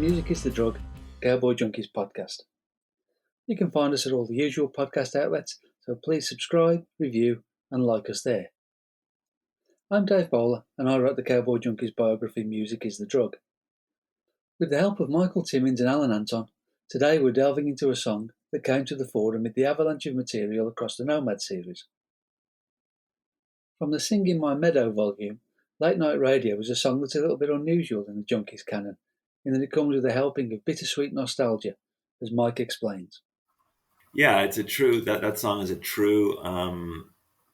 Music is the Drug, Cowboy Junkies podcast. You can find us at all the usual podcast outlets, so please subscribe, review, and like us there. I'm Dave Bowler, and I wrote the Cowboy Junkies biography Music is the Drug. With the help of Michael Timmins and Alan Anton, today we're delving into a song that came to the fore amid the avalanche of material across the Nomad series. From the Sing In My Meadow volume, Late Night Radio was a song that's a little bit unusual in the Junkies canon, in that it comes with a helping of bittersweet nostalgia, as Mike explains. Yeah, it's a true that song is a true.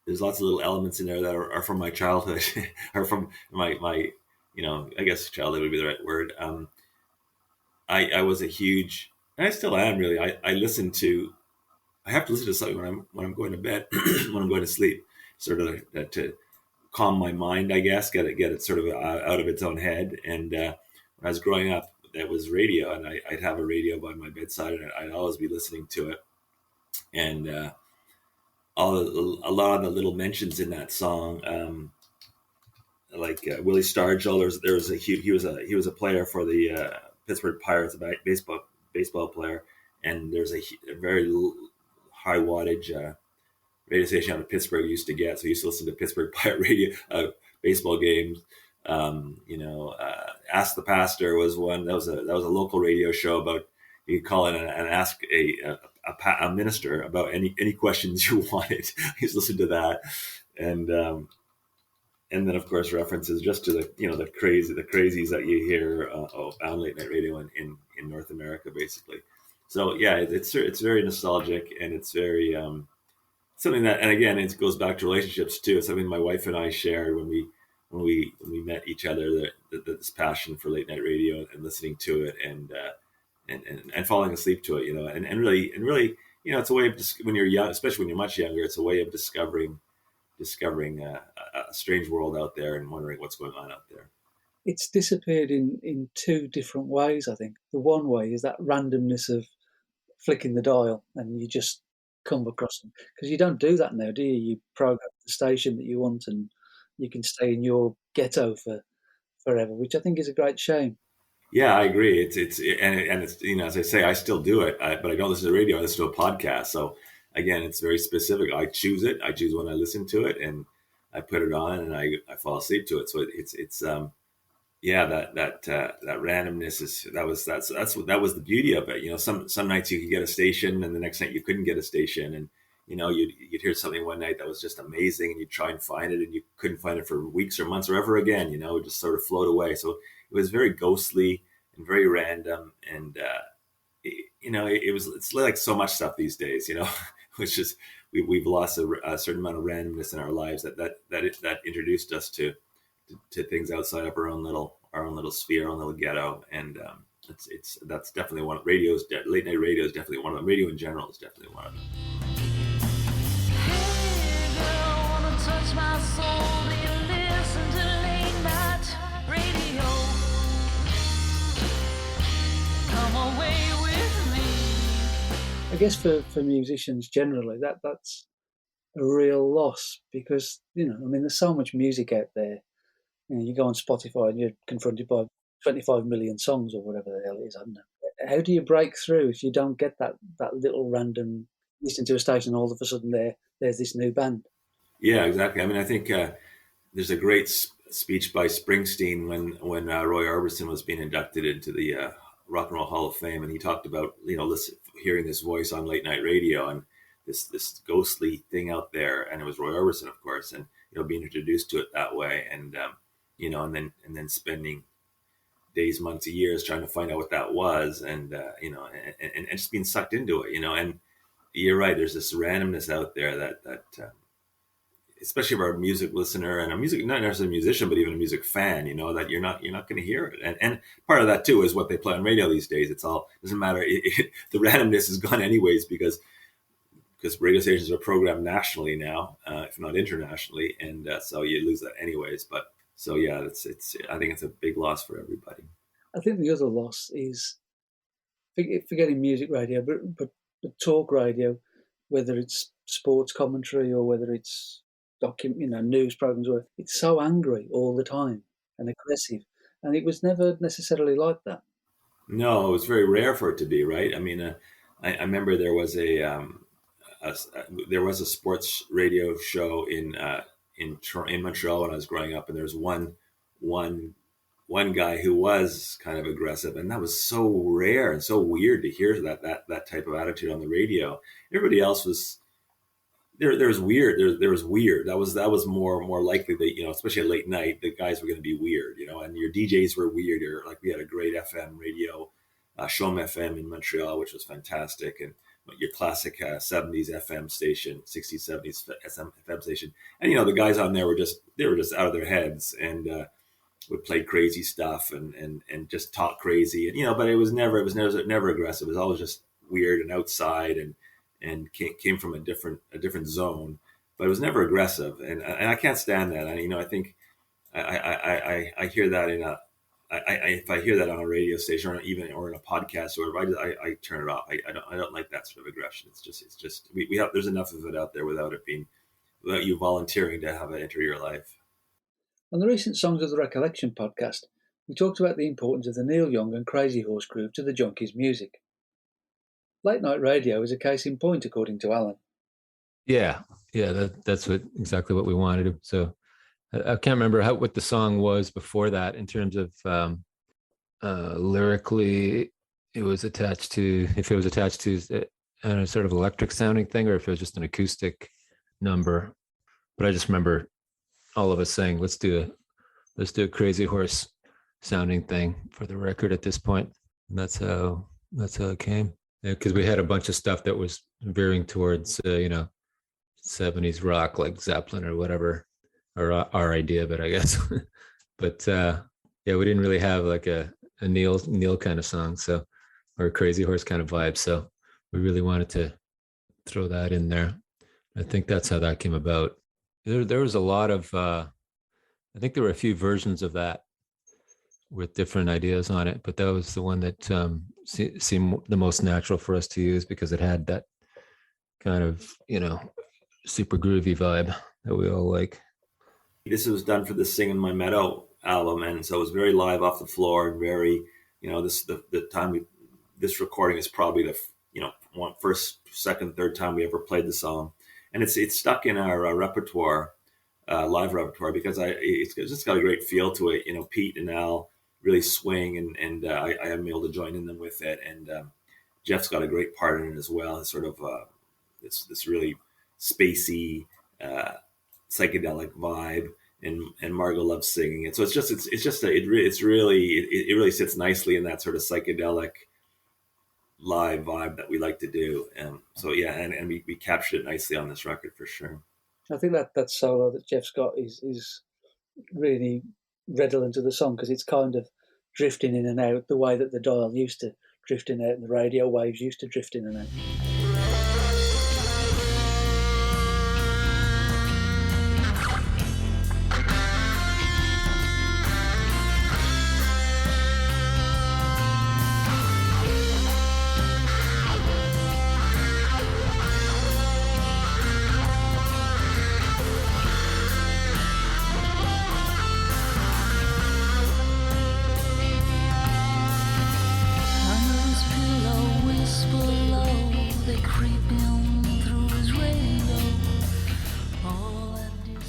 There's lots of little elements in there that are from my childhood, or from my I guess childhood would be the right word. I was a huge, and I still am really. I listen to. I have to listen to something when I'm going to bed, when I'm going to sleep, sort of to calm my mind. I guess get it sort of out of its own head. And when I was growing up, there was radio, and I'd have a radio by my bedside, and I'd always be listening to it. And a lot of the little mentions in that song, like Willie Stargell, he was a player for the Pittsburgh Pirates, a baseball player, and there's a very high wattage radio station out of Pittsburgh used to get. So I used to listen to Pittsburgh Pirate radio baseball games. Ask the Pastor was one. That was a local radio show about. You could call in and ask a minister about any questions you wanted. He's listened to that, and then of course references just to the crazies that you hear on late night radio in North America, basically. So yeah, it's very nostalgic, and it's very something that, and again, it goes back to relationships too. It's something my wife and I shared when we met each other. This passion for late night radio and listening to it, and falling asleep to it, and really, it's a way of when you're young, especially when you're much younger, it's a way of discovering a strange world out there and wondering what's going on out there. It's disappeared in two different ways, I think. The one way is that randomness of flicking the dial and you just come across them. Because you don't do that now, do you? You program the station that you want and you can stay in your ghetto for forever, which I think is a great shame. Yeah, I agree. It's as I say, I still do it, but I don't listen to the radio. I listen to a podcast. So again, it's very specific. I choose it. I choose when I listen to it, and I put it on, and I fall asleep to it. So that randomness is that was the beauty of it. Some nights you could get a station, and the next night you couldn't get a station, and you'd hear something one night that was just amazing, and you'd try and find it, and you couldn't find it for weeks or months or ever again. It would just sort of float away. So it was very ghostly and very random, and it's like so much stuff these days. Which is we've lost a certain amount of randomness in our lives that introduced us to things outside of our own little sphere, our own little ghetto, and that's definitely one. Late night radio is definitely one of them. Radio in general is definitely one of them. Hey girl, wanna touch my soul? Do you listen to late night radio? Come away with me. I guess for musicians generally, that's a real loss because, there's so much music out there. You go on Spotify and you're confronted by 25 million songs or whatever the hell it is, I don't know. How do you break through if you don't get that little random listen to a station and all of a sudden there's this new band? Yeah, exactly. I mean, I think there's a great speech by Springsteen when Roy Orbison was being inducted into the Rock and Roll Hall of Fame, and he talked about hearing this voice on late night radio and this ghostly thing out there, and it was Roy Orbison, of course, and being introduced to it that way, and and then spending days, months, years trying to find out what that was, and just being sucked into it, and you're right. There's this randomness out there that especially if you're a music listener and not necessarily a musician, but even a music fan, that you're not going to hear it. And part of that too is what they play on radio these days. It's all doesn't matter. The randomness is gone anyways because radio stations are programmed nationally now, if not internationally, and so you lose that anyways. But so yeah, it's I think it's a big loss for everybody. I think the other loss is forgetting music radio, but talk radio, whether it's sports commentary or whether it's news programs, where it's so angry all the time and aggressive, and it was never necessarily like that. No, it was very rare for it to be, right? I mean, I remember there was there was a sports radio show in Montreal when I was growing up, and there was one one guy who was kind of aggressive, and that was so rare and so weird to hear that type of attitude on the radio. Everybody else was there was weird. There was weird. That was more likely that, especially at late night, the guys were going to be weird, and your DJs were weird. Like, we had a great FM radio, Shom FM in Montreal, which was fantastic, and your classic 70s FM station, 60s, 70s FM station, and the guys on there were just out of their heads, and would play crazy stuff and just talk crazy, and but it was never aggressive. It was always just weird and outside, and came from a different zone, but it was never aggressive, and I can't stand that. I think I hear that if I hear that on a radio station, or in a podcast or whatever, I turn it off. I don't like that sort of aggression. It's just we have there's enough of it out there without you volunteering to have it enter your life. On the recent Songs of the Recollection podcast, we talked about the importance of the Neil Young and Crazy Horse groove to the Junkies' music. Late night radio is a case in point, according to Alan. Yeah, that's exactly what we wanted. So I can't remember what the song was before that in terms of lyrically. If it was attached to a sort of electric sounding thing, or if it was just an acoustic number. But I just remember all of us saying, let's do a Crazy Horse sounding thing for the record at this point. And that's how it came. Because we had a bunch of stuff that was veering towards 70s rock, like Zeppelin or whatever, or our idea of it, I guess. But we didn't really have like a Neil kind of song, or a Crazy Horse kind of vibe. So we really wanted to throw that in there. I think that's how that came about. There was a lot of, I think there were a few versions of that with different ideas on it, but that was the one that seemed the most natural for us to use, because it had that kind of, super groovy vibe that we all like. This was done for the Sing In My Meadow album, and so it was very live off the floor, and very, this recording is probably the first, second, third time we ever played the song, and it's stuck in our repertoire, live repertoire, because it's just got a great feel to it. Pete and Al really swing, and I am able to join in them with it, and Jeff's got a great part in it as well. It's sort of this really spacey, psychedelic vibe, and Margot loves singing it. So it really sits nicely in that sort of psychedelic live vibe that we like to do. And we captured it nicely on this record for sure. I think that solo that Jeff's got is really redolent of the song, because it's kind of drifting in and out the way that the dial used to drift in and out and the radio waves used to drift in and out.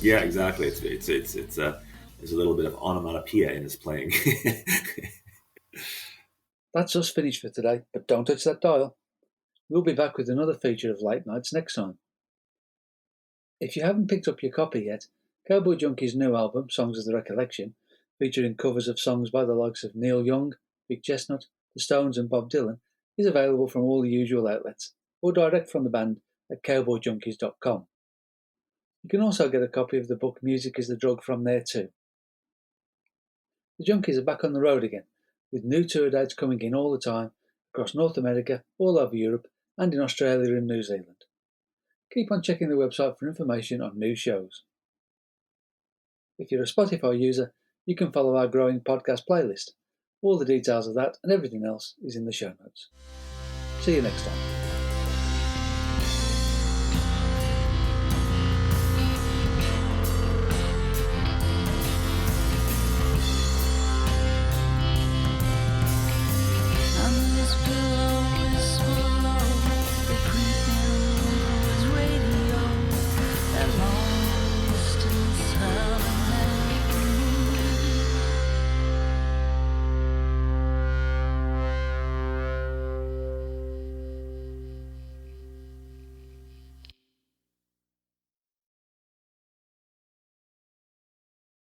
Yeah, exactly. There's a little bit of onomatopoeia in his playing. That's us finished for today, but don't touch that dial. We'll be back with another feature of Late Nights next time. If you haven't picked up your copy yet, Cowboy Junkie's new album, Songs of the Recollection, featuring covers of songs by the likes of Neil Young, Big Chestnut, The Stones and Bob Dylan, is available from all the usual outlets, or direct from the band at cowboyjunkies.com. You can also get a copy of the book Music is the Drug from there too. The Junkies are back on the road again, with new tour dates coming in all the time, across North America, all over Europe, and in Australia and New Zealand. Keep on checking the website for information on new shows. If you're a Spotify user, you can follow our growing podcast playlist. All the details of that and everything else is in the show notes. See you next time.